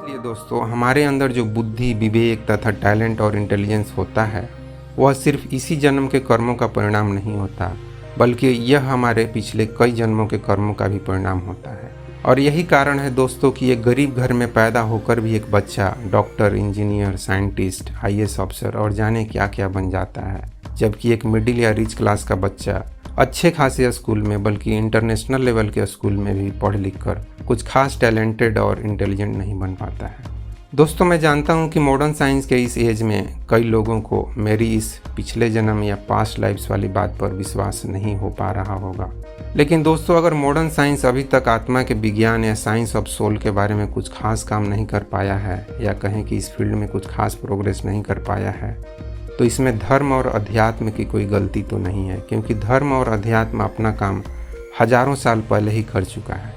इसलिए दोस्तों हमारे अंदर जो बुद्धि, विवेक तथा टैलेंट और इंटेलिजेंस होता है, वह सिर्फ इसी जन्म के कर्मों का परिणाम नहीं होता, बल्कि यह हमारे पिछले कई जन्मों के कर्मों का भी परिणाम होता है। और यही कारण है दोस्तों कि एक गरीब घर में पैदा होकर भी एक बच्चा डॉक्टर, इंजीनियर, साइंटिस्ट, आईएएस अफसर और जाने क्या क्या बन जाता है, जबकि एक मिडिल या रिच क्लास का बच्चा अच्छे खासे स्कूल में, बल्कि इंटरनेशनल लेवल के स्कूल में भी पढ़ लिख कर कुछ खास टैलेंटेड और इंटेलिजेंट नहीं बन पाता है। दोस्तों मैं जानता हूँ कि मॉडर्न साइंस के इस एज में कई लोगों को मेरी इस पिछले जन्म या पास्ट लाइफ्स वाली बात पर विश्वास नहीं हो पा रहा होगा। लेकिन दोस्तों अगर मॉडर्न साइंस अभी तक आत्मा के विज्ञान या साइंस ऑफ सोल के बारे में कुछ खास काम नहीं कर पाया है, या कहें कि इस फील्ड में कुछ खास प्रोग्रेस नहीं कर पाया है, तो इसमें धर्म और अध्यात्म की कोई गलती तो नहीं है, क्योंकि धर्म और अध्यात्म अपना काम हजारों साल पहले ही कर चुका है।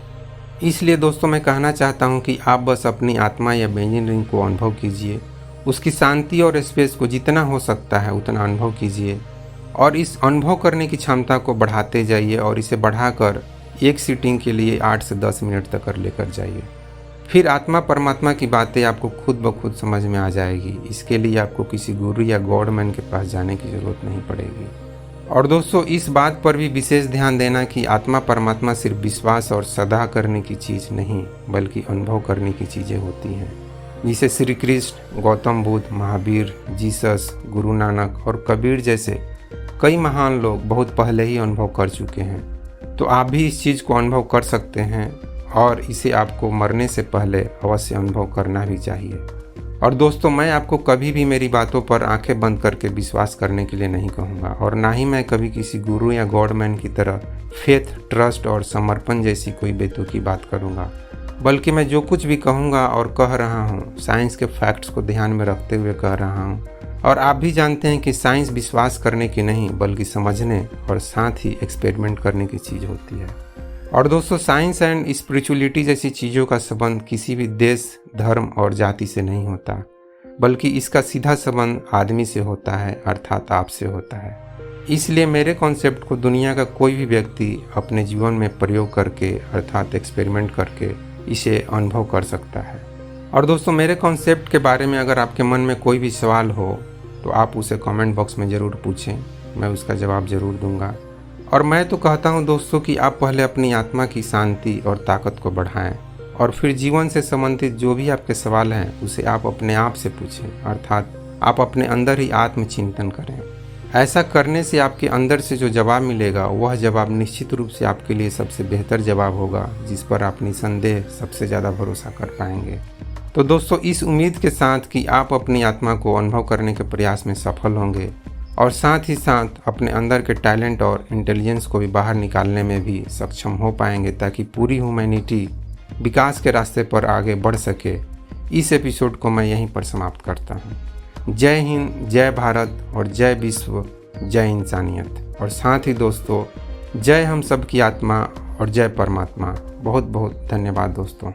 इसलिए दोस्तों मैं कहना चाहता हूँ कि आप बस अपनी आत्मा या बेंजिन रिंग को अनुभव कीजिए, उसकी शांति और स्पेस को जितना हो सकता है उतना अनुभव कीजिए, और इस अनुभव करने की क्षमता को बढ़ाते जाइए और इसे बढ़ाकर एक सीटिंग के लिए 8 से 10 मिनट तक कर लेकर जाइए। फिर आत्मा परमात्मा की बातें आपको खुद ब खुद समझ में आ जाएगी। इसके लिए आपको किसी गुरु या गॉडमैन के पास जाने की ज़रूरत नहीं पड़ेगी। और दोस्तों इस बात पर भी विशेष ध्यान देना कि आत्मा परमात्मा सिर्फ विश्वास और श्रद्धा करने की चीज़ नहीं, बल्कि अनुभव करने की चीज़ें होती हैं, जिसे श्री कृष्ण, गौतम बुद्ध, महावीर, जीसस, गुरु नानक और कबीर जैसे कई महान लोग बहुत पहले ही अनुभव कर चुके हैं। तो आप भी इस चीज़ को अनुभव कर सकते हैं, और इसे आपको मरने से पहले अवश्य अनुभव करना भी चाहिए। और दोस्तों मैं आपको कभी भी मेरी बातों पर आंखें बंद करके विश्वास करने के लिए नहीं कहूँगा, और ना ही मैं कभी किसी गुरु या गॉडमैन की तरह फेथ, ट्रस्ट और समर्पण जैसी कोई बेतुकी बात करूँगा, बल्कि मैं जो कुछ भी कहूँगा और कह रहा हूँ साइंस के फैक्ट्स को ध्यान में रखते हुए कह रहा हूँ। और आप भी जानते हैं कि साइंस विश्वास करने की नहीं, बल्कि समझने और साथ ही एक्सपेरिमेंट करने की चीज़ होती है। और दोस्तों साइंस एंड स्पिरिचुअलिटी जैसी चीज़ों का संबंध किसी भी देश, धर्म और जाति से नहीं होता, बल्कि इसका सीधा संबंध आदमी से होता है, अर्थात आपसे होता है। इसलिए मेरे कॉन्सेप्ट को दुनिया का कोई भी व्यक्ति अपने जीवन में प्रयोग करके, अर्थात एक्सपेरिमेंट करके इसे अनुभव कर सकता है। और दोस्तों मेरे कॉन्सेप्ट के बारे में अगर आपके मन में कोई भी सवाल हो तो आप उसे कमेंट बॉक्स में ज़रूर पूछें, मैं उसका जवाब ज़रूर दूंगा। और मैं तो कहता हूं दोस्तों कि आप पहले अपनी आत्मा की शांति और ताकत को बढ़ाएं, और फिर जीवन से संबंधित जो भी आपके सवाल हैं उसे आप अपने आप से पूछें, अर्थात आप अपने अंदर ही आत्मचिंतन करें। ऐसा करने से आपके अंदर से जो जवाब मिलेगा वह जवाब निश्चित रूप से आपके लिए सबसे बेहतर जवाब होगा, जिस पर आप निसंदेह सबसे ज़्यादा भरोसा कर पाएंगे। तो दोस्तों इस उम्मीद के साथ कि आप अपनी आत्मा को अनुभव करने के प्रयास में सफल होंगे, और साथ ही साथ अपने अंदर के टैलेंट और इंटेलिजेंस को भी बाहर निकालने में भी सक्षम हो पाएंगे, ताकि पूरी ह्यूमैनिटी विकास के रास्ते पर आगे बढ़ सके। इस एपिसोड को मैं यहीं पर समाप्त करता हूँ। जय हिंद, जय भारत और जय विश्व, जय इंसानियत। और साथ ही दोस्तों जय हम सब की आत्मा और जय परमात्मा। बहुत बहुत धन्यवाद दोस्तों।